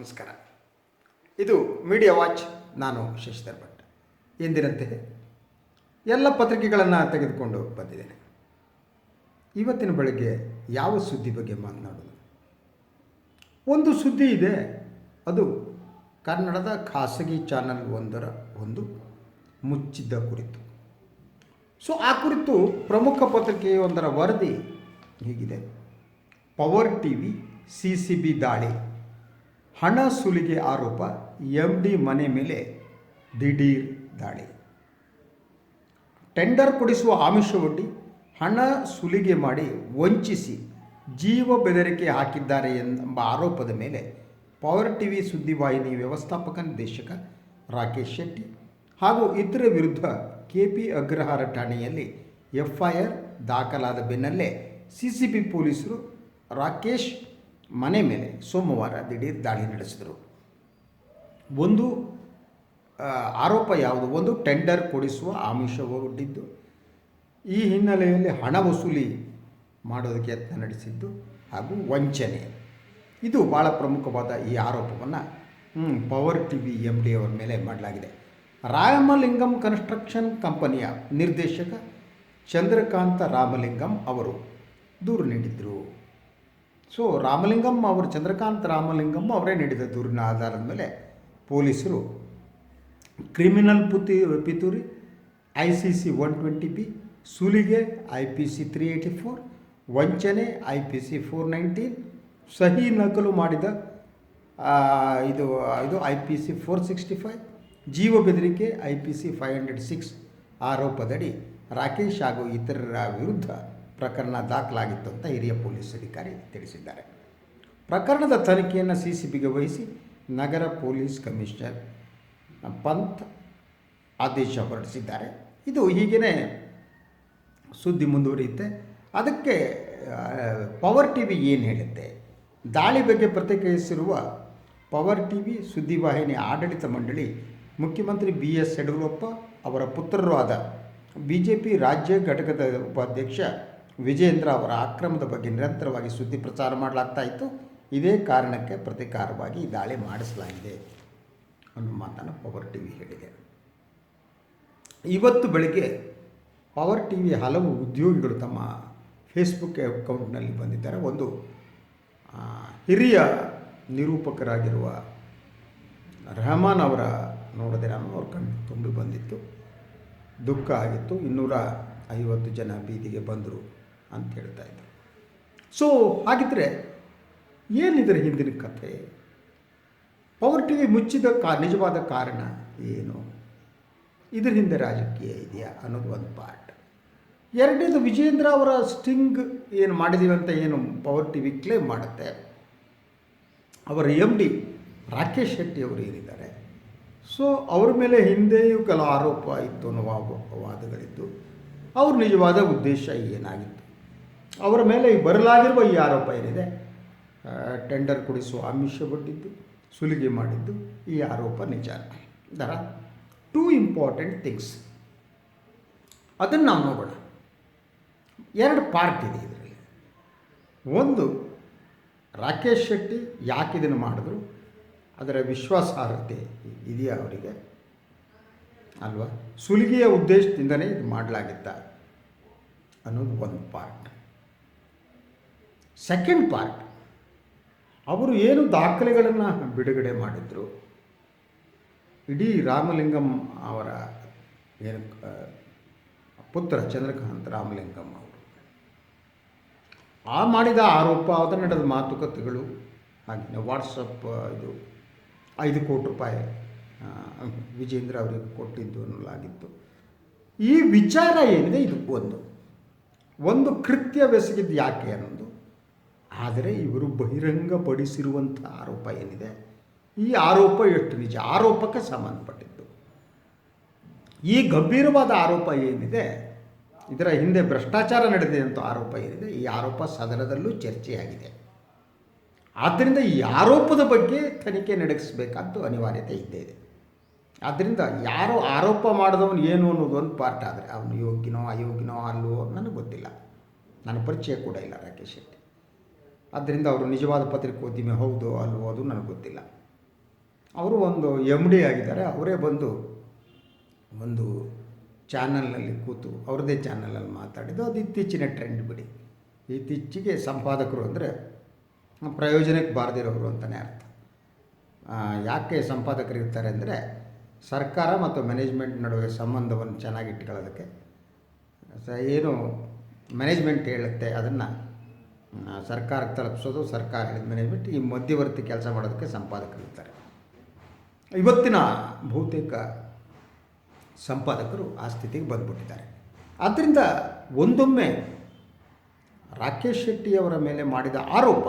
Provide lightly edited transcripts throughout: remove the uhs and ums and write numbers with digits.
ನಮಸ್ಕಾರ. ಇದು media watch. ನಾನು ಶಶಿಧರ್ ಭಟ್. ಎಂದಿನಂತೆ ಎಲ್ಲ ಪತ್ರಿಕೆಗಳನ್ನು ತೆಗೆದುಕೊಂಡು ಬಂದಿದ್ದೇನೆ. ಇವತ್ತಿನ ಬೆಳಗ್ಗೆ ಯಾವ ಸುದ್ದಿ ಬಗ್ಗೆ ಮಾತನಾಡೋದು? ಒಂದು ಸುದ್ದಿ ಇದೆ, ಅದು ಕನ್ನಡದ ಖಾಸಗಿ ಚಾನಲ್ ಒಂದರ ಒಂದು ಮುಚ್ಚಿದ್ದ ಕುರಿತು. ಆ ಕುರಿತು ಪ್ರಮುಖ ಪತ್ರಿಕೆಯೊಂದರ ವರದಿ ಹೀಗಿದೆ: ಪವರ್ ಟಿವಿ CCB ದಾಳಿ, ಹಣ ಸುಲಿಗೆ ಆರೋಪ, MD ಮನೆ ಮೇಲೆ ದಿಢೀರ್ ದಾಳಿ. ಟೆಂಡರ್ ಕೊಡಿಸುವ ಆಮಿಷವೊಡ್ಡಿ ಹಣ ಸುಲಿಗೆ ಮಾಡಿ ವಂಚಿಸಿ ಜೀವ ಬೆದರಿಕೆ ಹಾಕಿದ್ದಾರೆ ಎಂಬ ಆರೋಪದ ಮೇಲೆ ಪವರ್ ಟಿವಿ ಸುದ್ದಿವಾಹಿನಿ ವ್ಯವಸ್ಥಾಪಕ ನಿರ್ದೇಶಕ ರಾಕೇಶ್ ಶೆಟ್ಟಿ ಹಾಗೂ ಇತರ ವಿರುದ್ಧ KP ಅಗ್ರಹಾರ ಠಾಣೆಯಲ್ಲಿ FIR ದಾಖಲಾದ ಬೆನ್ನಲ್ಲೇ CCB ಪೊಲೀಸರು ರಾಕೇಶ್ ಮನೆ ಮೇಲೆ ಸೋಮವಾರ ದಿಢೀರ್ ದಾಳಿ ನಡೆಸಿದರು. ಒಂದು ಆರೋಪ ಯಾವುದು? ಒಂದು, ಟೆಂಡರ್ ಕೊಡಿಸುವ ಆಮಿಷವೊಡ್ಡಿದ್ದು, ಈ ಹಿನ್ನೆಲೆಯಲ್ಲಿ ಹಣ ವಸೂಲಿ ಮಾಡೋದಕ್ಕೆ ಯತ್ನ ನಡೆಸಿದ್ದು ಹಾಗೂ ವಂಚನೆ. ಇದು ಭಾಳ ಪ್ರಮುಖವಾದ ಈ ಆರೋಪವನ್ನು ಪವರ್ ಟಿವಿ MD ಅವರ ಮೇಲೆ ಮಾಡಲಾಗಿದೆ. ರಾಮಲಿಂಗಂ ಕನ್ಸ್ಟ್ರಕ್ಷನ್ ಕಂಪನಿಯ ನಿರ್ದೇಶಕ ಚಂದ್ರಕಾಂತ ರಾಮಲಿಂಗಂ ಅವರು ದೂರು ನೀಡಿದ್ದರು. ಚಂದ್ರಕಾಂತ್ ರಾಮಲಿಂಗಂ ಅವರೇ ನೀಡಿದ ದೂರಿನ ಆಧಾರದ ಮೇಲೆ ಪೊಲೀಸರು ಕ್ರಿಮಿನಲ್ ಪಿತೂರಿ ICC 120B, ಸುಲಿಗೆ IPC 384, ವಂಚನೆ IPC 419, ಸಹಿ ನಕಲು ಮಾಡಿದ ಇದು IPC 465, ಜೀವ ಬೆದರಿಕೆ IPC 506 ಆರೋಪದಡಿ ರಾಕೇಶ್ ಹಾಗೂ ಇತರರ ವಿರುದ್ಧ ಪ್ರಕರಣ ದಾಖಲಾಗಿತ್ತು ಅಂತ ಹಿರಿಯ ಪೊಲೀಸ್ ಅಧಿಕಾರಿ ತಿಳಿಸಿದ್ದಾರೆ. ಪ್ರಕರಣದ ತನಿಖೆಯನ್ನು CCBಗೆ ವಹಿಸಿ ನಗರ ಪೊಲೀಸ್ ಕಮಿಷನರ್ ಪಂತ್ ಆದೇಶ ಹೊರಡಿಸಿದ್ದಾರೆ. ಇದು ಹೀಗೇ ಸುದ್ದಿ ಮುಂದುವರಿಯುತ್ತೆ. ಅದಕ್ಕೆ ಪವರ್ ಟಿವಿ ಏನು ಹೇಳುತ್ತೆ? ದಾಳಿ ಬಗ್ಗೆ ಪ್ರತಿಕ್ರಿಯಿಸಿರುವ ಪವರ್ ಟಿವಿ ಸುದ್ದಿವಾಹಿನಿ ಆಡಳಿತ ಮಂಡಳಿ ಮುಖ್ಯಮಂತ್ರಿ BS ಯಡಿಯೂರಪ್ಪ ಅವರ ಪುತ್ರರೂ ಆದ BJP ರಾಜ್ಯ ಘಟಕದ ಉಪಾಧ್ಯಕ್ಷ ವಿಜೇಂದ್ರ ಅವರ ಅಕ್ರಮದ ಬಗ್ಗೆ ನಿರಂತರವಾಗಿ ಸುದ್ದಿ ಪ್ರಚಾರ ಮಾಡಲಾಗ್ತಾ ಇತ್ತು. ಇದೇ ಕಾರಣಕ್ಕೆ ಪ್ರತೀಕಾರವಾಗಿ ಈ ದಾಳಿ ಮಾಡಿಸಲಾಗಿದೆ ಅನ್ನೋ ಮಾತನ್ನು ಪವರ್ ಟಿವಿ ಹೇಳಿದೆ. ಇವತ್ತು ಬೆಳಗ್ಗೆ ಪವರ್ ಟಿವಿ ಹಲವು ಉದ್ಯೋಗಿಗಳು ತಮ್ಮ ಫೇಸ್ಬುಕ್ ಅಕೌಂಟ್ನಲ್ಲಿ ಬಂದಿದ್ದಾರೆ. ಒಂದು ಹಿರಿಯ ನಿರೂಪಕರಾಗಿರುವ ರೆಹಮಾನ್ ಅವರ ನೋಡಿದೆ ನಾನು. ಅವ್ರ ಕಣ್ಣು ತುಂಬಿ ಬಂದಿತ್ತು, ದುಃಖ ಆಗಿತ್ತು. 250 ಜನ ಬೀದಿಗೆ ಬಂದರು ಅಂತ ಹೇಳ್ತಾ ಇದ್ದರು. ಹಾಗಿದ್ದರೆ ಏನಿದರ ಹಿಂದಿನ ಕಥೆ? ಪವರ್ ಟಿವಿ ಮುಚ್ಚಿದ ನಿಜವಾದ ಕಾರಣ ಏನು? ಇದರ ಹಿಂದೆ ರಾಜಕೀಯ ಇದೆಯಾ ಅನ್ನೋದು ಒಂದು ಪಾರ್ಟ್. ಎರಡನೇದು, ವಿಜೇಂದ್ರ ಅವರ ಸ್ಟಿಂಗ್ ಏನು ಮಾಡಿದ್ದೀವಿ ಅಂತ ಏನು ಪವರ್ ಟಿವಿ ಕ್ಲೇಮ್ ಮಾಡುತ್ತೆ, ಅವರ MD ರಾಕೇಶ್ ಶೆಟ್ಟಿ ಅವರು ಏನಿದ್ದಾರೆ, ಅವ್ರ ಮೇಲೆ ಹಿಂದೆಯೂ ಕೆಲವು ಆರೋಪ ಇತ್ತು ಅನ್ನೋ ವಾದಗಳಿದ್ದು, ಅವ್ರ ನಿಜವಾದ ಉದ್ದೇಶ ಏನಾಗಿತ್ತು, ಅವರ ಮೇಲೆ ಬರಲಾಗಿರುವ ಈ ಆರೋಪ ಏನಿದೆ, ಟೆಂಡರ್ ಕೊಡಿಸುವ ಆಮಿಷವೊಡ್ಡಿದ್ದು, ಸುಲಿಗೆ ಮಾಡಿದ್ದು, ಈ ಆರೋಪ ನಿಜ. There are 2 important things. ಅದನ್ನು ನಾವು ನೋಡೋಣ. 2 ಪಾರ್ಟ್ ಇದೆ ಇದರಲ್ಲಿ. ಒಂದು, ರಾಕೇಶ್ ಶೆಟ್ಟಿ ಯಾಕೆ ಇದನ್ನು ಮಾಡಿದ್ರು, ಅದರ ವಿಶ್ವಾಸಾರ್ಹತೆ ಇದೆಯಾ ಅವರಿಗೆ ಅಲ್ವಾ? ಸುಲಿಗೆಯ ಉದ್ದೇಶದಿಂದಲೇ ಇದು ಮಾಡಲಾಗಿತ್ತ ಅನ್ನೋದು ಒಂದು ಪಾರ್ಟ್. ಸೆಕೆಂಡ್ ಪಾರ್ಟ್, ಅವರು ಏನು ದಾಖಲೆಗಳನ್ನು ಬಿಡುಗಡೆ ಮಾಡಿದರು, ಇಡೀ ರಾಮಲಿಂಗಂ ಅವರ ಏನು ಪುತ್ರ ಚಂದ್ರಕಾಂತ್ ರಾಮಲಿಂಗಂ ಅವರು ಮಾಡಿದ ಆರೋಪ, ಅದರ ನಡೆದ ಮಾತುಕತೆಗಳು, ಹಾಗೆ ವಾಟ್ಸಪ್ ಇದು 5 ಕೋಟಿ ರೂಪಾಯಿ ವಿಜೇಂದ್ರ ಅವರಿಗೆ ಕೊಟ್ಟಿದ್ದು ಅನ್ನಲಾಗಿತ್ತು. ಈ ವಿಚಾರ ಏನಿದೆ, ಇದು ಒಂದು ಕೃತ್ಯವೆಸಗಿದ್ದು ಯಾಕೆ ಅನ್ನೋದು. ಆದರೆ ಇವರು ಬಹಿರಂಗಪಡಿಸಿರುವಂಥ ಆರೋಪ ಏನಿದೆ, ಈ ಆರೋಪ ಎಷ್ಟು ನಿಜ, ಆರೋಪಕ್ಕೆ ಸಂಬಂಧಪಟ್ಟಿದ್ದು. ಈ ಗಂಭೀರವಾದ ಆರೋಪ ಏನಿದೆ, ಇದರ ಹಿಂದೆ ಭ್ರಷ್ಟಾಚಾರ ನಡೆದಿದೆ ಅಂತ ಆರೋಪ ಏನಿದೆ, ಈ ಆರೋಪ ಸದನದಲ್ಲೂ ಚರ್ಚೆಯಾಗಿದೆ. ಆದ್ದರಿಂದ ಈ ಆರೋಪದ ಬಗ್ಗೆ ತನಿಖೆ ನಡೆಸಬೇಕಾದ್ದು ಅನಿವಾರ್ಯತೆ ಇದ್ದೇ ಇದೆ. ಆದ್ದರಿಂದ ಯಾರೋ ಆರೋಪ ಮಾಡಿದವನು ಏನು ಅನ್ನೋದು ಒಂದು ಪಾರ್ಟ್. ಆದರೆ ಅವನು ಯೋಗ್ಯನೋ ಅಯೋಗ್ಯನೋ ಅಲ್ಲವೋ ನನಗೆ ಗೊತ್ತಿಲ್ಲ, ನನ್ನ ಪರಿಚಯ ಕೂಡ ಇಲ್ಲ ರಾಕೇಶ್ ಶೆಟ್ಟಿ. ಆದ್ದರಿಂದ ಅವರು ನಿಜವಾದ ಪತ್ರಿಕೋದ್ಯಮಿ ಹೌದೋ ಅಲ್ವೋ ಅದು ನನಗೆ ಗೊತ್ತಿಲ್ಲ. ಅವರು ಒಂದು MD ಆಗಿದ್ದಾರೆ. ಅವರೇ ಬಂದು ಒಂದು ಚಾನಲ್ನಲ್ಲಿ ಕೂತು ಅವ್ರದ್ದೇ ಚಾನಲಲ್ಲಿ ಮಾತಾಡಿದ್ದು. ಅದು ಇತ್ತೀಚಿನ ಟ್ರೆಂಡ್ ಬಿಡಿ. ಇತ್ತೀಚೆಗೆ ಸಂಪಾದಕರು ಅಂದರೆ ಪ್ರಯೋಜನಕ್ಕೆ ಬಾರದಿರೋರು ಅಂತಲೇ ಅರ್ಥ. ಯಾಕೆ ಸಂಪಾದಕರಿರ್ತಾರೆ ಅಂದರೆ ಸರ್ಕಾರ ಮತ್ತು ಮ್ಯಾನೇಜ್ಮೆಂಟ್ ನಡುವೆ ಸಂಬಂಧವನ್ನು ಚೆನ್ನಾಗಿ ಇಟ್ಕೊಳ್ಳೋದಕ್ಕೆ. ಏನು ಮ್ಯಾನೇಜ್ಮೆಂಟ್ ಹೇಳುತ್ತೆ ಅದನ್ನು ಸರ್ಕಾರಕ್ಕೆ ತಲುಪಿಸೋದು, ಸರ್ಕಾರ ಹೇಳಿದ ಮ್ಯಾನೇಜ್ಮೆಂಟ್, ಈ ಮಧ್ಯವರ್ತಿ ಕೆಲಸ ಮಾಡೋದಕ್ಕೆ ಸಂಪಾದಕರಿರ್ತಾರೆ. ಇವತ್ತಿನ ಬಹುತೇಕ ಸಂಪಾದಕರು ಆ ಸ್ಥಿತಿಗೆ ಬಂದುಬಿಟ್ಟಿದ್ದಾರೆ. ಆದ್ದರಿಂದ ಒಂದೊಮ್ಮೆ ರಾಕೇಶ್ ಶೆಟ್ಟಿಯವರ ಮೇಲೆ ಮಾಡಿದ ಆರೋಪ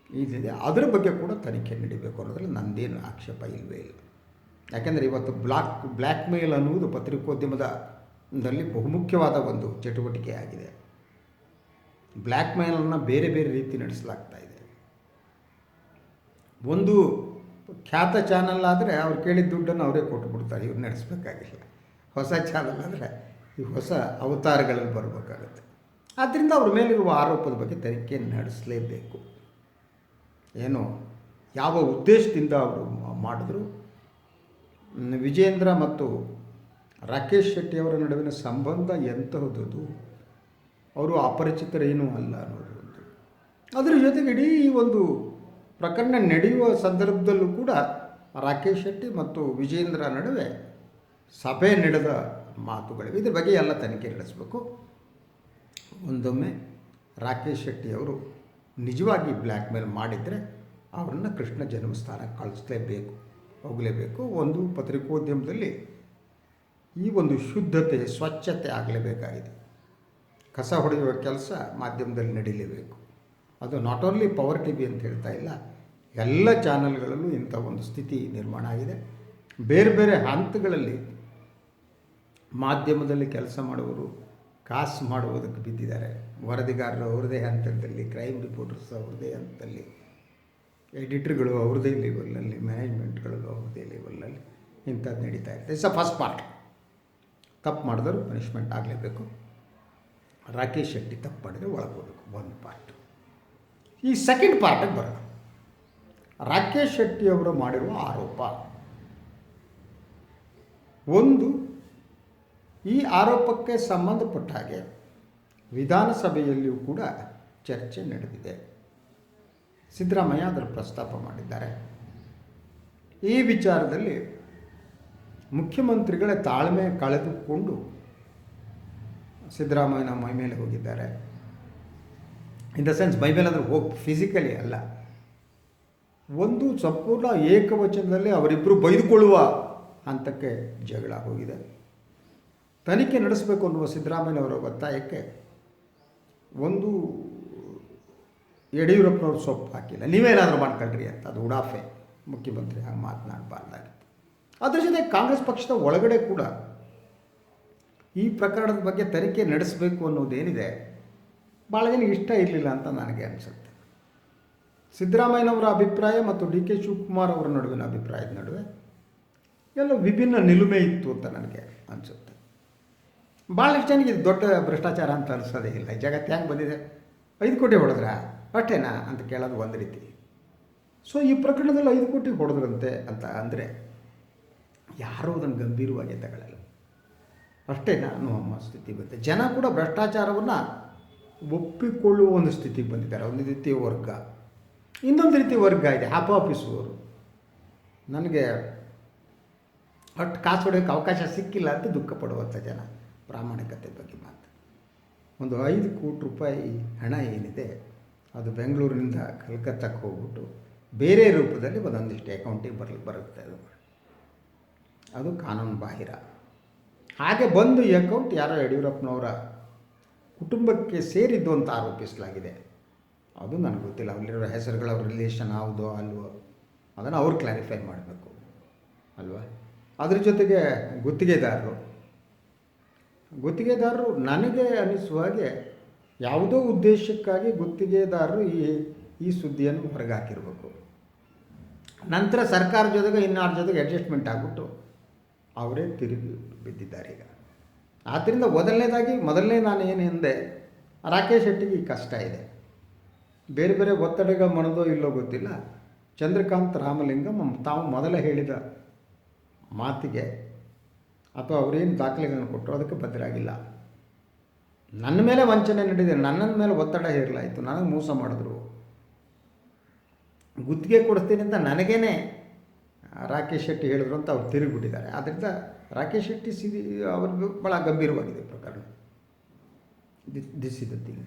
ಇದಿದೆ, ಅದರ ಬಗ್ಗೆ ಕೂಡ ತನಿಖೆ ನಡೀಬೇಕು ಅನ್ನೋದ್ರಲ್ಲಿ ನಂದೇನು ಆಕ್ಷೇಪ ಇಲ್ಲವೇ ಇಲ್ಲ. ಯಾಕೆಂದರೆ ಇವತ್ತು ಬ್ಲ್ಯಾಕ್ ಮೇಲ್ ಅನ್ನುವುದು ಪತ್ರಿಕೋದ್ಯಮದಲ್ಲಿ ಬಹುಮುಖ್ಯವಾದ ಒಂದು ಚಟುವಟಿಕೆ ಆಗಿದೆ. ಬ್ಲ್ಯಾಕ್ ಮೇಲನ್ನು ಬೇರೆ ಬೇರೆ ರೀತಿ ನಡೆಸಲಾಗ್ತಾ ಇದೆ. ಒಂದು ಖ್ಯಾತ ಚಾನಲ್ ಆದರೆ ಅವ್ರು ಕೇಳಿದ ದುಡ್ಡನ್ನು ಅವರೇ ಕೊಟ್ಟುಬಿಡ್ತಾರೆ, ಇವ್ರು ನಡೆಸಬೇಕಾಗಿಲ್ಲ. ಹೊಸ ಚಾನಲ್ ಅಂದರೆ ಈ ಹೊಸ ಅವತಾರಗಳಲ್ಲಿ ಬರಬೇಕಾಗುತ್ತೆ. ಆದ್ದರಿಂದ ಅವ್ರ ಮೇಲಿರುವ ಆರೋಪದ ಬಗ್ಗೆ ತನಿಖೆ ನಡೆಸಲೇಬೇಕು. ಏನು ಯಾವ ಉದ್ದೇಶದಿಂದ ಅವರು ಮಾಡಿದ್ರು, ವಿಜೇಂದ್ರ ಮತ್ತು ರಾಕೇಶ್ ಶೆಟ್ಟಿಯವರ ನಡುವಿನ ಸಂಬಂಧ ಎಂತಹದ್ದು, ಅವರು ಅಪರಿಚಿತರೇನೂ ಅಲ್ಲ ಅನ್ನೋದು ಒಂದು. ಅದರ ಜೊತೆಗೆ ಇಡೀ ಒಂದು ಪ್ರಕರಣ ನಡೆಯುವ ಸಂದರ್ಭದಲ್ಲೂ ಕೂಡ ರಾಕೇಶ್ ಶೆಟ್ಟಿ ಮತ್ತು ವಿಜೇಂದ್ರ ನಡುವೆ ಸಭೆ ನಡೆದ ಮಾತುಗಳಿವೆ. ಇದ್ರ ಬಗ್ಗೆ ಎಲ್ಲ ತನಿಖೆ ನಡೆಸಬೇಕು. ಒಂದೊಮ್ಮೆ ರಾಕೇಶ್ ಶೆಟ್ಟಿಯವರು ನಿಜವಾಗಿ ಬ್ಲ್ಯಾಕ್ ಮೇಲ್ ಮಾಡಿದರೆ ಅವರನ್ನು ಕೃಷ್ಣ ಜನ್ಮಸ್ಥಾನ ಹೋಗಲೇಬೇಕು. ಒಂದು ಪತ್ರಿಕೋದ್ಯಮದಲ್ಲಿ ಈ ಒಂದು ಶುದ್ಧತೆ, ಸ್ವಚ್ಛತೆ ಆಗಲೇಬೇಕಾಗಿದೆ. ಕಸ ಹೊಡೆಯುವ ಕೆಲಸ ಮಾಧ್ಯಮದಲ್ಲಿ ನಡೀಲೇಬೇಕು. ಅದು ನಾಟ್ ಓನ್ಲಿ ಪವರ್ TV ಅಂತ ಹೇಳ್ತಾ ಇಲ್ಲ, ಎಲ್ಲ ಚಾನಲ್ಗಳಲ್ಲೂ ಇಂಥ ಒಂದು ಸ್ಥಿತಿ ನಿರ್ಮಾಣ ಆಗಿದೆ. ಬೇರೆ ಬೇರೆ ಹಂತಗಳಲ್ಲಿ ಮಾಧ್ಯಮದಲ್ಲಿ ಕೆಲಸ ಮಾಡುವವರು ಕಾಸು ಮಾಡುವುದಕ್ಕೆ ಬಿದ್ದಿದ್ದಾರೆ. ವರದಿಗಾರರು ಅವ್ರದ್ದೇ ಹಂತದಲ್ಲಿ, ಕ್ರೈಮ್ ರಿಪೋರ್ಟರ್ಸ್ ಅವ್ರದ್ದೇ ಹಂತದಲ್ಲಿ, ಎಡಿಟರ್ಗಳು ಅವ್ರದ್ದೇ ಲೆವೆಲ್ನಲ್ಲಿ, ಮ್ಯಾನೇಜ್ಮೆಂಟ್ಗಳು ಅವ್ರದ್ದೇ ಲೆವೆಲ್ನಲ್ಲಿ ಇಂಥದ್ದು ನಡೀತಾ ಇರುತ್ತೆ. It's a first part. ತಪ್ಪು ಮಾಡಿದ್ರು ಪನಿಷ್ಮೆಂಟ್ ಆಗಲೇಬೇಕು. ರಾಕೇಶ್ ಶೆಟ್ಟಿ ತಪ್ಪು ಮಾಡಿದರೆ ಒಳಗೋಗಬೇಕು, ಒಂದು ಪಾರ್ಟ್. ಈ ಸೆಕೆಂಡ್ ಪಾರ್ಟಿಗೆ ಬರೋಣ. ರಾಕೇಶ್ ಶೆಟ್ಟಿಯವರು ಮಾಡಿರುವ ಆರೋಪ ಒಂದು. ಈ ಆರೋಪಕ್ಕೆ ಸಂಬಂಧಪಟ್ಟ ಹಾಗೆ ವಿಧಾನಸಭೆಯಲ್ಲಿಯೂ ಕೂಡ ಚರ್ಚೆ ನಡೆದಿದೆ. ಸಿದ್ದರಾಮಯ್ಯ ಅದರ ಪ್ರಸ್ತಾಪ ಮಾಡಿದ್ದಾರೆ. ಈ ವಿಚಾರದಲ್ಲಿ ಮುಖ್ಯಮಂತ್ರಿಗಳ ತಾಳ್ಮೆ ಕಳೆದುಕೊಂಡು ಸಿದ್ದರಾಮಯ್ಯನ ಮೈ ಮೇಲೆ ಹೋಗಿದ್ದಾರೆ. ಇನ್ ದ ಸೆನ್ಸ್ ಮೈ ಮೇಲೆ ಅಂದರೆ ಫಿಸಿಕಲಿ ಅಲ್ಲ, ಒಂದು ಸಂಪೂರ್ಣ ಏಕವಚನದಲ್ಲಿ ಅವರಿಬ್ಬರು ಬೈದುಕೊಳ್ಳುವ ಹಂತಕ್ಕೆ ಜಗಳ ಹೋಗಿದೆ. ತನಿಖೆ ನಡೆಸಬೇಕು ಅನ್ನುವ ಸಿದ್ದರಾಮಯ್ಯನವರ ಒತ್ತಾಯಕ್ಕೆ ಒಂದು ಯಡಿಯೂರಪ್ಪನವರು ಸೊಪ್ಪು ಹಾಕಿಲ್ಲ. ನೀವೇನಾದರೂ ಮಾಡ್ಕೊಳ್ರಿ ಅಂತ. ಅದು ಉಡಾಫೆ, ಮುಖ್ಯಮಂತ್ರಿ ಹಾಗೆ ಮಾತನಾಡಬಾರ್ದಾಗಿತ್ತು. ಅದರ ಜೊತೆ ಕಾಂಗ್ರೆಸ್ ಪಕ್ಷದ ಒಳಗಡೆ ಕೂಡ ಈ ಪ್ರಕರಣದ ಬಗ್ಗೆ ತನಿಖೆ ನಡೆಸಬೇಕು ಅನ್ನೋದೇನಿದೆ ಭಾಳ ಜನ ಇಷ್ಟ ಇರಲಿಲ್ಲ ಅಂತ ನನಗೆ ಅನಿಸುತ್ತೆ. ಸಿದ್ದರಾಮಯ್ಯನವರ ಅಭಿಪ್ರಾಯ ಮತ್ತು DK ಶಿವಕುಮಾರ್ ಅವರ ನಡುವಿನ ಅಭಿಪ್ರಾಯದ ನಡುವೆ ಎಲ್ಲ ವಿಭಿನ್ನ ನಿಲುಮೆ ಇತ್ತು ಅಂತ ನನಗೆ ಅನಿಸುತ್ತೆ. ಭಾಳಷ್ಟು ಜನಕ್ಕೆ ಇದು ದೊಡ್ಡ ಭ್ರಷ್ಟಾಚಾರ ಅಂತ ಅನಿಸೋದೇ ಇಲ್ಲ. ಈ ಜಗತ್ತು ಹೆಂಗೆ ಬಂದಿದೆ, 5 ಕೋಟಿ ಹೊಡೆದ್ರಾ ಅಷ್ಟೇನಾ ಅಂತ ಕೇಳೋದು ಒಂದು ರೀತಿ. ಸೊ ಈ ಪ್ರಕರಣದಲ್ಲಿ 5 ಕೋಟಿ ಹೊಡೆದ್ರಂತೆ ಅಂತ ಅಂದರೆ ಯಾರೂ ಅದನ್ನು ಗಂಭೀರವಾಗಿ ತಗೊಳ್ಳಲ್ಲ. ಅಷ್ಟೇನಾ ಅನ್ನುವ ಸ್ಥಿತಿ ಬಂದಿದೆ. ಜನ ಕೂಡ ಭ್ರಷ್ಟಾಚಾರವನ್ನು ಒಪ್ಪಿಕೊಳ್ಳುವ ಒಂದು ಸ್ಥಿತಿಗೆ ಬಂದಿದ್ದಾರೆ. ಒಂದು ರೀತಿಯ ವರ್ಗ, ಇನ್ನೊಂದು ರೀತಿಯ ವರ್ಗ ಇದೆ, ಆಫೀಸುವರು. ನನಗೆ ಅಷ್ಟು ಕಾಸು ಹೊಡೆಯೋಕ್ಕೆ ಅವಕಾಶ ಸಿಕ್ಕಿಲ್ಲ ಅಂತ ದುಃಖ ಪಡುವಂಥ ಜನ. ಪ್ರಾಮಾಣಿಕತೆ ಬಗ್ಗೆ ಮಾತು. ಒಂದು 5 ಕೋಟಿ ರೂಪಾಯಿ ಹಣ ಏನಿದೆ ಅದು ಬೆಂಗಳೂರಿನಿಂದ ಕಲ್ಕತ್ತಾಕ್ಕೆ ಹೋಗ್ಬಿಟ್ಟು ಬೇರೆ ರೂಪದಲ್ಲಿ ಒಂದೊಂದಿಷ್ಟು ಅಕೌಂಟಿಗೆ ಬರುತ್ತೆ. ಅದು ಕಾನೂನು ಬಾಹಿರ. ಹಾಗೆ ಬಂದು ಈ ಅಕೌಂಟ್ ಯಾರೋ ಯಡಿಯೂರಪ್ಪನವರ ಕುಟುಂಬಕ್ಕೆ ಸೇರಿದ್ದು ಅಂತ ಆರೋಪಿಸಲಾಗಿದೆ. ಅದು ನನಗೆ ಗೊತ್ತಿಲ್ಲ. ಅಲ್ಲಿರೋ ಹೆಸರುಗಳ ಅವ್ರ ರಿಲೇಷನ್ ಯಾವುದೋ ಅಲ್ವೋ ಅದನ್ನು ಅವ್ರು ಕ್ಲಾರಿಫೈ ಮಾಡಬೇಕು ಅಲ್ವಾ. ಅದ್ರ ಜೊತೆಗೆ ಗುತ್ತಿಗೆದಾರರು ನನಗೆ ಅನ್ನಿಸುವ ಹಾಗೆ ಯಾವುದೋ ಉದ್ದೇಶಕ್ಕಾಗಿ ಗುತ್ತಿಗೆದಾರರು ಈ ಸುದ್ದಿಯನ್ನು ಹೊರಗೆ ಹಾಕಿರಬೇಕು. ನಂತರ ಸರ್ಕಾರ ಜೊತೆಗೆ ಇನ್ನಾರ ಜೊತೆಗೆ ಅಡ್ಜಸ್ಟ್ಮೆಂಟ್ ಆಗಿಬಿಟ್ಟು ಅವರೇ ತಿರುಗಿ ಬಿದ್ದಿದ್ದಾರೆ ಈಗ. ಆದ್ದರಿಂದ ಮೊದಲನೇ ನಾನು ಏನು ಎಂದೆ, ರಾಕೇಶ್ ಶೆಟ್ಟಿಗೆ ಕಷ್ಟ ಇದೆ. ಬೇರೆ ಬೇರೆ ಒತ್ತಡಗಳು ಮಣದೋ ಇಲ್ಲೋ ಗೊತ್ತಿಲ್ಲ. ಚಂದ್ರಕಾಂತ್ ರಾಮಲಿಂಗಂ ತಾವು ಮೊದಲೇ ಹೇಳಿದ ಮಾತಿಗೆ ಅಥವಾ ಅವರೇನು ದಾಖಲೆಗಳನ್ನು ಕೊಟ್ಟರು ಅದಕ್ಕೆ ಬದ್ಧರಾಗಿಲ್ಲ. ನನ್ನ ಮೇಲೆ ವಂಚನೆ ನಡೆದಿದೆ, ನನ್ನ ಮೇಲೆ ಒತ್ತಡ ಹೇರಲಾಯಿತು, ನನಗೆ ಮೋಸ ಮಾಡಿದ್ರು, ಗುತ್ತಿಗೆ ಕೊಡ್ತೀನಿ ಅಂತ ನನಗೇನೆ ರಾಕೇಶ್ ಶೆಟ್ಟಿ ಹೇಳಿದ್ರು ಅಂತ ಅವ್ರು ತಿರುಗಿಬಿಟ್ಟಿದ್ದಾರೆ. ಆದ್ದರಿಂದ ರಾಕೇಶ್ ಶೆಟ್ಟಿ ಅವ್ರಿಗೆ ಭಾಳ ಗಂಭೀರವಾಗಿದೆ ಪ್ರಕರಣ. This is the thing.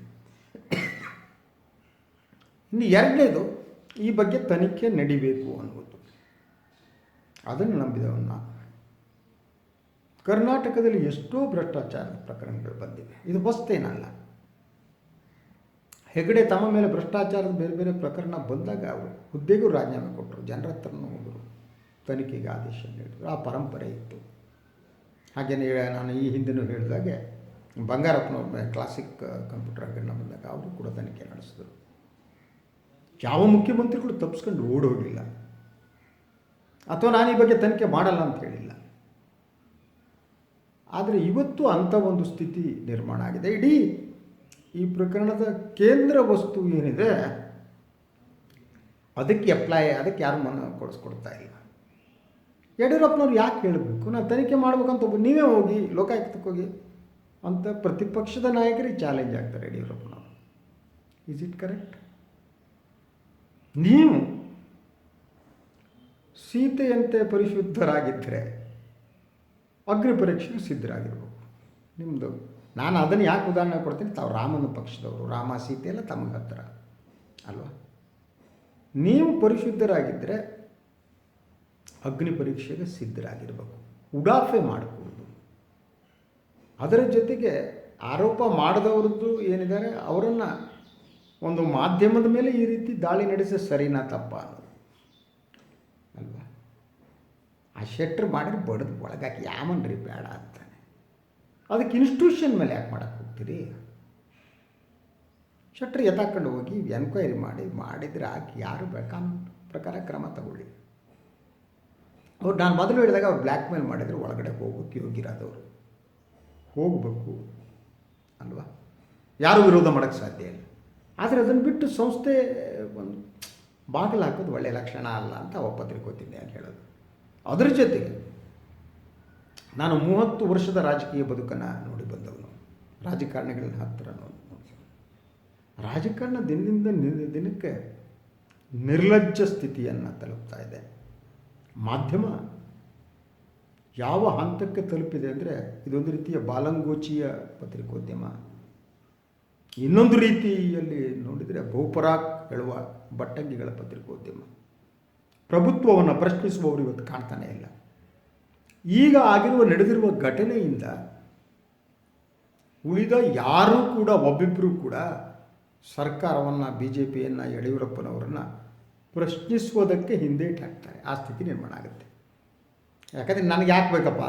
ಇನ್ನು ಎರಡನೇದು, ಈ ಬಗ್ಗೆ ತನಿಖೆ ನಡಿಬೇಕು ಅನ್ನೋದು. ಅದನ್ನು ನಂಬಿದವನು ನಾನು. ಕರ್ನಾಟಕದಲ್ಲಿ ಎಷ್ಟೋ ಭ್ರಷ್ಟಾಚಾರದ ಪ್ರಕರಣಗಳು ಬಂದಿವೆ, ಇದು ಹೊಸ್ತೇನಲ್ಲ. ಹೆಗಡೆ ತಮ್ಮ ಮೇಲೆ ಭ್ರಷ್ಟಾಚಾರದ ಬೇರೆ ಬೇರೆ ಪ್ರಕರಣ ಬಂದಾಗ ಅವರು ಹುದ್ದೆಗೂ ರಾಜೀನಾಮೆ ಕೊಟ್ಟರು, ಜನರ ಹತ್ರನೂ ಹೋದರು, ತನಿಖೆಗೆ ಆದೇಶ ನೀಡಿದರು. ಆ ಪರಂಪರೆ ಇತ್ತು. ಹಾಗೆಯೇ ನಾನು ಈ ಹಿಂದೆನೂ ಹೇಳಿದಾಗೆ ಬಂಗಾರಪ್ಪನವ್ರ ಮೇಲೆ ಕ್ಲಾಸಿಕ್ ಕಂಪ್ಯೂಟರ್ ಹಗರಣ ಬಂದಾಗ ಅವರು ಕೂಡ ತನಿಖೆ ನಡೆಸಿದರು. ಯಾವ ಮುಖ್ಯಮಂತ್ರಿಗಳು ತಪ್ಪಿಸ್ಕೊಂಡು ಓಡೋಗಿಲ್ಲ, ಅಥವಾ ನಾನು ಈ ಬಗ್ಗೆ ತನಿಖೆ ಮಾಡಲ್ಲ ಅಂತ ಹೇಳಿಲ್ಲ. ಆದರೆ ಇವತ್ತು ಅಂಥ ಒಂದು ಸ್ಥಿತಿ ನಿರ್ಮಾಣ ಆಗಿದೆ. ಇಡೀ ಈ ಪ್ರಕರಣದ ಕೇಂದ್ರ ವಸ್ತು ಏನಿದೆ ಅದಕ್ಕೆ ಯಾರು ಮನ ಕೊಡಿಸ್ಕೊಡ್ತಾ ಇಲ್ಲ. ಯಡಿಯೂರಪ್ಪನವ್ರು ಯಾಕೆ ಹೇಳಬೇಕು, ನಾನು ತನಿಖೆ ಮಾಡ್ಬೇಕಂತ ನೀವೇ ಹೋಗಿ ಲೋಕಾಯುಕ್ತಕ್ಕೆ ಹೋಗಿ ಅಂತ ಪ್ರತಿಪಕ್ಷದ ನಾಯಕರಿಗೆ ಚಾಲೆಂಜ್ ಆಗ್ತಾರೆ ಯಡಿಯೂರಪ್ಪನವರು. Is it correct? ನೀವು ಸೀತೆಯಂತೆ ಪರಿಶುದ್ಧರಾಗಿದ್ದರೆ ಅಗ್ನಿ ಪರೀಕ್ಷೆಗೆ ಸಿದ್ಧರಾಗಿರ್ಬೇಕು ನಿಮ್ಮದು. ನಾನು ಅದನ್ನು ಯಾಕೆ ಉದಾಹರಣೆ ಕೊಡ್ತೀನಿ, ತಾವು ರಾಮನ ಪಕ್ಷದವರು, ರಾಮ ಸೀತೆ ಎಲ್ಲ ತಮಗೆ ಹತ್ತಿರ ಅಲ್ವಾ. ನೀವು ಪರಿಶುದ್ಧರಾಗಿದ್ದರೆ ಅಗ್ನಿ ಪರೀಕ್ಷೆಗೆ ಸಿದ್ಧರಾಗಿರಬೇಕು, ಉಡಾಫೆ ಮಾಡಕೂಡದು. ಅದರ ಜೊತೆಗೆ ಆರೋಪ ಮಾಡಿದವ್ರದ್ದು ಏನಿದ್ದಾರೆ ಅವರನ್ನು ಒಂದು ಮಾಧ್ಯಮದ ಮೇಲೆ ಈ ರೀತಿ ದಾಳಿ ನಡೆಸಿ ಸರಿನಾ ತಪ್ಪ ಅನ್ನೋದು ಅಲ್ವಾ. ಆ ಶೆಟ್ರ್ ಮಾಡಿದ್ರೆ ಬಡ್ದು ಒಳಗಾಕಿ ಯಾಮನ್ರಿ ಬೇಡ ಅಂತಾನೆ. ಅದಕ್ಕೆ ಇನ್ಸ್ಟಿಟ್ಯೂಷನ್ ಮೇಲೆ ಯಾಕೆ ಮಾಡೋಕ್ಕೆ ಹೋಗ್ತೀರಿ? ಶೆಟ್ರ್ ಎತ್ತಾಕೊಂಡು ಹೋಗಿ ಎನ್ಕ್ವೈರಿ ಮಾಡಿದರೆ ಹಾಕಿ ಯಾರು ಕಾನೂನು ಪ್ರಕಾರ ಕ್ರಮ ತಗೊಳ್ಳಿ. ಅವ್ರು ನಾನು ಮೊದಲು ಹೇಳಿದಾಗ ಅವ್ರು ಬ್ಲ್ಯಾಕ್ ಮೇಲ್ ಮಾಡಿದರೆ ಒಳಗಡೆ ಹೋಗೋಕ್ಕೆ ಯೋಗ್ಯರಾದವರು ಹೋಗಬೇಕು ಅಲ್ವಾ. ಯಾರೂ ವಿರೋಧ ಮಾಡೋಕ್ಕೆ ಸಾಧ್ಯ ಇಲ್ಲ. ಆದರೆ ಅದನ್ನು ಬಿಟ್ಟು ಸಂಸ್ಥೆ ಒಂದು ಬಾಗಿಲು ಹಾಕೋದು ಒಳ್ಳೆಯ ಲಕ್ಷಣ ಅಲ್ಲ ಅಂತ ಪತ್ರಿಕೋತಿದ್ದೆ ಅಂತ ಹೇಳೋದು. ಅದರ ಜೊತೆಗೆ ನಾನು 30 ವರ್ಷದ ರಾಜಕೀಯ ಬದುಕನ್ನು ನೋಡಿ ಬಂದವನು, ರಾಜಕಾರಣಿಗಳನ್ನ ಹತ್ತಿರ ನೋಡಿ. ರಾಜಕಾರಣ ದಿನದಿಂದ ದಿನಕ್ಕೆ ನಿರ್ಲಜ್ಜ ಸ್ಥಿತಿಯನ್ನು ತಲುಪ್ತಾ ಇದೆ. ಮಾಧ್ಯಮ ಯಾವ ಹಂತಕ್ಕೆ ತಲುಪಿದೆ ಅಂದರೆ ಇದೊಂದು ರೀತಿಯ ಬಾಲಂಗೋಚಿಯ ಪತ್ರಿಕೋದ್ಯಮ, ಇನ್ನೊಂದು ರೀತಿಯಲ್ಲಿ ನೋಡಿದರೆ ಬಹುಪರಾಕ್ ಹೇಳುವ ಬಟ್ಟಂಗಿಗಳ ಪತ್ರಿಕೋದ್ಯಮ. ಪ್ರಭುತ್ವವನ್ನು ಪ್ರಶ್ನಿಸುವವರು ಇವತ್ತು ಕಾಣ್ತಾನೆ ಇಲ್ಲ. ಈಗ ನಡೆದಿರುವ ಘಟನೆಯಿಂದ ಉಳಿದ ಯಾರೂ ಕೂಡ ಒಬ್ಬಿಬ್ಬರೂ ಕೂಡ ಸರ್ಕಾರವನ್ನು, BJPಯನ್ನು, ಯಡಿಯೂರಪ್ಪನವರನ್ನು ಪ್ರಶ್ನಿಸುವುದಕ್ಕೆ ಹಿಂದೇಟಾಗ್ತಾರೆ. ಆ ಸ್ಥಿತಿ ನಿರ್ಮಾಣ ಆಗುತ್ತೆ. ಯಾಕಂದರೆ ನನಗೆ ಯಾಕೆ ಬೇಕಪ್ಪ,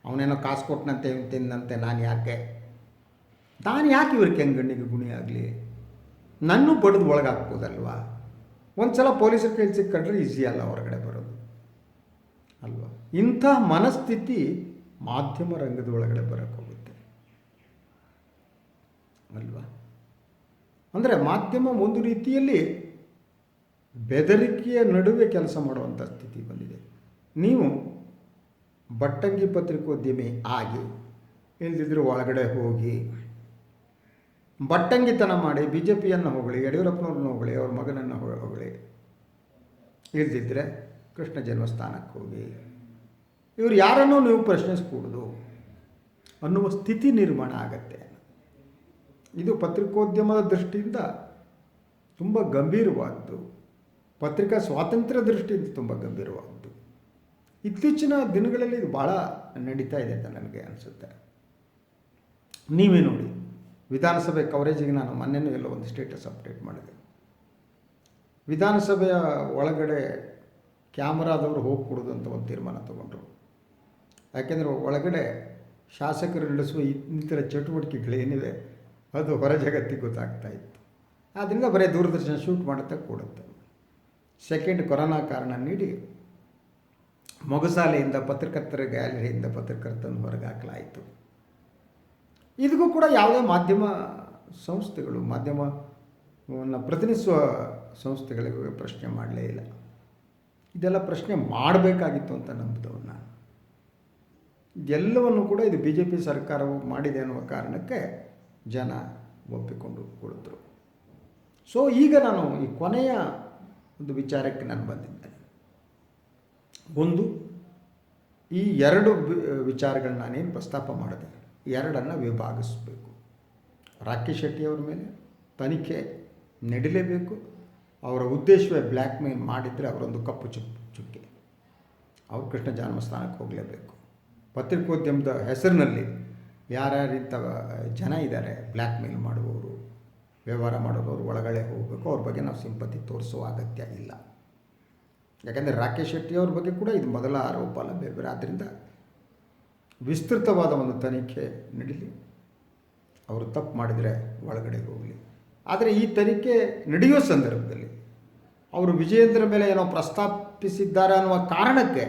ಅವನೇನೋ ಕಾಸು ಕೊಟ್ಟನಂತೆ ತಿಂದಂತೆ ನಾನು ಯಾಕೆ ಇವ್ರ ಕೆಂಗಣ್ಣಿಗೆ ಗುಣಿ ಆಗಲಿ, ನನ್ನೂ ಬಡಿದು ಒಳಗಾಕ್ಬೋದಲ್ವಾ. ಒಂದು ಸಲ ಪೊಲೀಸರ ಕೈಲಿ ಸಿಕ್ಕೊಂಡ್ರೆ ಈಸಿ ಅಲ್ಲ ಹೊರಗಡೆ ಬರೋದು ಅಲ್ವಾ. ಇಂಥ ಮನಸ್ಥಿತಿ ಮಾಧ್ಯಮ ರಂಗದ ಒಳಗಡೆ ಬರೋಕ್ಕೆ ಹೋಗುತ್ತೆ ಅಲ್ವಾ. ಅಂದರೆ ಮಾಧ್ಯಮ ಒಂದು ರೀತಿಯಲ್ಲಿ ಬೆದರಿಕೆಯ ನಡುವೆ ಕೆಲಸ ಮಾಡುವಂಥ ಸ್ಥಿತಿ ಬಂದಿದೆ. ನೀವು ಬಟ್ಟಂಗಿ ಪತ್ರಿಕೋದ್ಯಮಿ ಆಗಿ ಇಲ್ದಿದ್ರೆ ಒಳಗಡೆ ಹೋಗಿ ಬಟ್ಟಂಗಿತನ ಮಾಡಿ BJPಯನ್ನು ಹೊಗಳಿ, ಯಡಿಯೂರಪ್ಪನವ್ರನ್ನ ಹೊಗಳಿ, ಅವ್ರ ಮಗನನ್ನು ಹೊಗಳಿ, ಇಲ್ದಿದ್ದರೆ ಕೃಷ್ಣ ಜನ್ಮಸ್ಥಾನಕ್ಕೆ ಹೋಗಿ ಇವರು ಯಾರನ್ನೂ ನೀವು ಪ್ರಶ್ನಿಸ್ಕೂಡದು ಅನ್ನುವ ಸ್ಥಿತಿ ನಿರ್ಮಾಣ ಆಗತ್ತೆ. ಇದು ಪತ್ರಿಕೋದ್ಯಮದ ದೃಷ್ಟಿಯಿಂದ ತುಂಬ ಗಂಭೀರವಾದ್ದು, ಪತ್ರಿಕಾ ಸ್ವಾತಂತ್ರ್ಯ ದೃಷ್ಟಿಯಿಂದ ತುಂಬ ಗಂಭೀರವಾದ್ದು. ಇತ್ತೀಚಿನ ದಿನಗಳಲ್ಲಿ ಇದು ಭಾಳ ನಡೀತಾ ಇದೆ ಅಂತ ನನಗೆ ಅನಿಸುತ್ತೆ. ನೀವೇ ನೋಡಿ, ವಿಧಾನಸಭೆ ಕವರೇಜಿಗೆ ನಾನು ಮೊನ್ನೆನೂ ಎಲ್ಲೋ ಒಂದು ಸ್ಟೇಟಸ್ ಅಪ್ಡೇಟ್ ಮಾಡಿದೆ. ವಿಧಾನಸಭೆಯ ಒಳಗಡೆ ಕ್ಯಾಮರಾದವರು ಹೋಗ್ಕೊಡೋದು ಅಂತ ಒಂದು ತೀರ್ಮಾನ ತಗೊಂಡ್ರು. ಯಾಕೆಂದರೆ ಒಳಗಡೆ ಶಾಸಕರು ನಡೆಸುವ ಇನ್ನಿತರ ಚಟುವಟಿಕೆಗಳೇನಿವೆ ಅದು ಹೊರ ಜಗತ್ತಿಗೆ ಗೊತ್ತಾಗ್ತಾ ಇತ್ತು. ಆದ್ದರಿಂದ ಬರೀ ದೂರದರ್ಶನ ಶೂಟ್ ಮಾಡುತ್ತಾ ಕೂಡುತ್ತೆ. ಸೆಕೆಂಡ್ ಕೊರೋನಾ ಕಾರಣ ನೀಡಿ ಮೊಗಸಾಲೆಯಿಂದ ಪತ್ರಕರ್ತರ ಗ್ಯಾಲರಿಯಿಂದ ಪತ್ರಕರ್ತರನ್ನು ಹೊರಗೆ ಹಾಕಲಾಯಿತು. ಇದಕ್ಕೂ ಕೂಡ ಯಾವುದೇ ಮಾಧ್ಯಮ ಸಂಸ್ಥೆಗಳು, ಮಾಧ್ಯಮವನ್ನು ಪ್ರತಿನಿಧಿಸುವ ಸಂಸ್ಥೆಗಳಿಗೆ ಪ್ರಶ್ನೆ ಮಾಡಲೇ ಇಲ್ಲ. ಇದೆಲ್ಲ ಪ್ರಶ್ನೆ ಮಾಡಬೇಕಾಗಿತ್ತು ಅಂತ ನಂಬಿದವನು ನಾನು. ಎಲ್ಲವನ್ನು ಕೂಡ ಇದು ಬಿ ಜೆ ಪಿ ಸರ್ಕಾರವು ಮಾಡಿದೆ ಅನ್ನುವ ಕಾರಣಕ್ಕೆ ಜನ ಒಪ್ಪಿಕೊಂಡು ಕುಳಿತರು. ಸೊ ಈಗ ನಾನು ಈ ಕೊನೆಯ ಒಂದು ವಿಚಾರಕ್ಕೆ ನಾನು ಬಂದಿದ್ದೇನೆ. ಒಂದು, ಈ ಎರಡು ವಿಚಾರಗಳನ್ನ ನಾನೇನು ಪ್ರಸ್ತಾಪ ಮಾಡಿದೆ, ಎರಡನ್ನು ವಿಭಾಗಿಸಬೇಕು. ರಾಕೇಶ್ ಶೆಟ್ಟಿಯವರ ಮೇಲೆ ತನಿಖೆ ನಡೀಲೇಬೇಕು. ಅವರ ಉದ್ದೇಶವೇ ಬ್ಲ್ಯಾಕ್ ಮೇಲ್ ಮಾಡಿದರೆ ಅವರೊಂದು ಕಪ್ಪು ಚುಕ್ಕೆ, ಅವರು ಕೃಷ್ಣ ಜನ್ಮಸ್ಥಾನಕ್ಕೆ ಹೋಗಲೇಬೇಕು. ಪತ್ರಿಕೋದ್ಯಮದ ಹೆಸರಿನಲ್ಲಿ ಯಾರ್ಯಾರಿಂಥ ಜನ ಇದ್ದಾರೆ ಬ್ಲ್ಯಾಕ್ ಮೇಲ್ ಮಾಡುವವರು, ವ್ಯವಹಾರ ಮಾಡೋರು ಒಳಗಡೆ ಹೋಗಬೇಕು. ಅವ್ರ ಬಗ್ಗೆ ನಾವು ಸಿಂಪತಿ ತೋರಿಸುವ ಅಗತ್ಯ ಇಲ್ಲ. ಯಾಕೆಂದರೆ ರಾಕೇಶ್ ಶೆಟ್ಟಿಯವ್ರ ಬಗ್ಗೆ ಕೂಡ ಇದು ಮೊದಲ ಆರೋಪ ಅಲ್ಲ, ಬೇರೆ ಬೇರೆ. ಆದ್ದರಿಂದ ವಿಸ್ತೃತವಾದ ಒಂದು ತನಿಖೆ ನಡೀಲಿ. ಅವರು ತಪ್ಪು ಮಾಡಿದರೆ ಒಳಗಡೆ ಹೋಗಲಿ. ಆದರೆ ಈ ತನಿಖೆ ನಡೆಯೋ ಸಂದರ್ಭದಲ್ಲಿ ಅವರು ವಿಜಯೇಂದ್ರ ಮೇಲೆ ಏನೋ ಪ್ರಸ್ತಾಪಿಸಿದ್ದಾರೆ ಅನ್ನುವ ಕಾರಣಕ್ಕೆ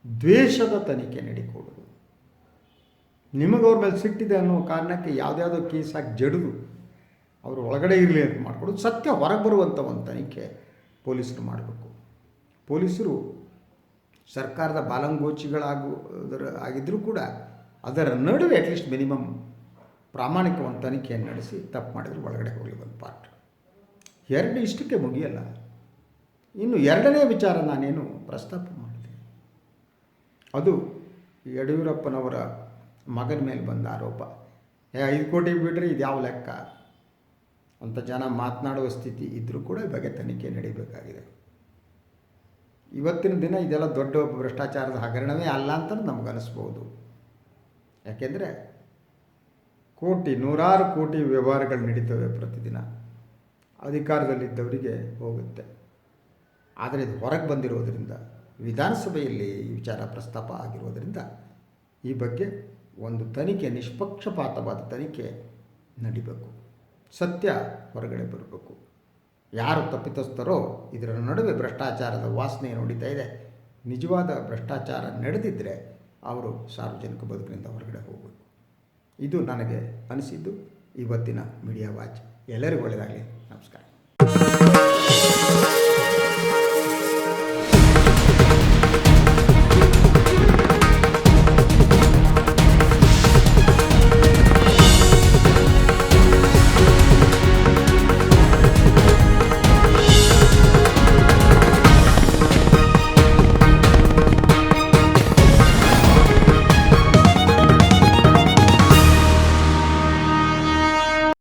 ದ್ವೇಷದ ತನಿಖೆ ನಡಿಕೊಡೋದು, ನಿಮಗೆ ಅವ್ರ ಮೇಲೆ ಸಿಟ್ಟಿದೆ ಅನ್ನುವ ಕಾರಣಕ್ಕೆ ಯಾವುದ್ಯಾವುದೋ ಕೇಸ್ ಹಾಕಿ ಜಡಿದು ಅವರು ಒಳಗಡೆ ಇರಲಿ ಅಂತ ಮಾಡಿಕೊಡೋದು, ಸತ್ಯ ಹೊರಗೆ ಬರುವಂಥ ಒಂದು ತನಿಖೆ ಪೊಲೀಸರು ಮಾಡಬೇಕು. ಪೊಲೀಸರು ಸರ್ಕಾರದ ಆಗಿದ್ದರೂ ಕೂಡ ಅದರ ನಡುವೆ ಅಟ್ಲೀಸ್ಟ್ ಮಿನಿಮಮ್ ಪ್ರಾಮಾಣಿಕ ಒಂದು ತನಿಖೆಯನ್ನು ನಡೆಸಿ ತಪ್ಪು ಮಾಡಿದ್ರು ಒಳಗಡೆ ಹೋಗಲಿ ಒಂದು ಪಾರ್ಟ್. ಎರಡು ಇಷ್ಟಕ್ಕೆ ಮುಗಿಯಲ್ಲ. ಇನ್ನು ಎರಡನೇ ವಿಚಾರ ನಾನೇನು ಪ್ರಸ್ತಾಪ ಮಾಡಿದೆ, ಅದು ಯಡಿಯೂರಪ್ಪನವರ ಮಗನ ಮೇಲೆ ಬಂದ ಆರೋಪ. 5 ಕೋಟಿ ಬಿಟ್ಟರೆ ಇದು ಯಾವ ಲೆಕ್ಕ ಅಂತ ಜನ ಮಾತನಾಡುವ ಸ್ಥಿತಿ ಇದ್ದರೂ ಕೂಡ ಈ ಬಗ್ಗೆ ತನಿಖೆ ನಡೀಬೇಕಾಗಿದೆ. ಇವತ್ತಿನ ದಿನ ಇದೆಲ್ಲ ದೊಡ್ಡ ಭ್ರಷ್ಟಾಚಾರದ ಹಗರಣವೇ ಅಲ್ಲ ಅಂತ ನಮಗನಿಸ್ಬೋದು. ಯಾಕೆಂದರೆ ನೂರಾರು ಕೋಟಿ ವ್ಯವಹಾರಗಳು ನಡೀತವೆ ಪ್ರತಿದಿನ, ಅಧಿಕಾರದಲ್ಲಿದ್ದವರಿಗೆ ಹೋಗುತ್ತೆ. ಆದರೆ ಇದು ಹೊರಗೆ ಬಂದಿರೋದರಿಂದ, ವಿಧಾನಸಭೆಯಲ್ಲಿ ಈ ವಿಚಾರ ಪ್ರಸ್ತಾಪ ಆಗಿರೋದರಿಂದ ಈ ಬಗ್ಗೆ ಒಂದು ತನಿಖೆ, ನಿಷ್ಪಕ್ಷಪಾತವಾದ ತನಿಖೆ ನಡಿಬೇಕು. ಸತ್ಯ ಹೊರಗಡೆ ಬರಬೇಕು. ಯಾರು ತಪ್ಪಿತಸ್ಥರೋ ಇದರ ನಡುವೆ ಭ್ರಷ್ಟಾಚಾರದ ವಾಸನೆ ನಡೀತಾ ಇದೆ. ನಿಜವಾದ ಭ್ರಷ್ಟಾಚಾರ ನಡೆದಿದ್ದರೆ ಅವರು ಸಾರ್ವಜನಿಕ ಬದುಕಿನಿಂದ ಹೊರಗಡೆ ಹೋಗಬೇಕು. ಇದು ನನಗೆ ಅನಿಸಿದ್ದು ಇವತ್ತಿನ ಮೀಡಿಯಾ ವಾಚ್. ಎಲ್ಲರಿಗೂ ಒಳ್ಳೆಯದಾಗಲಿ. ನಮಸ್ಕಾರ.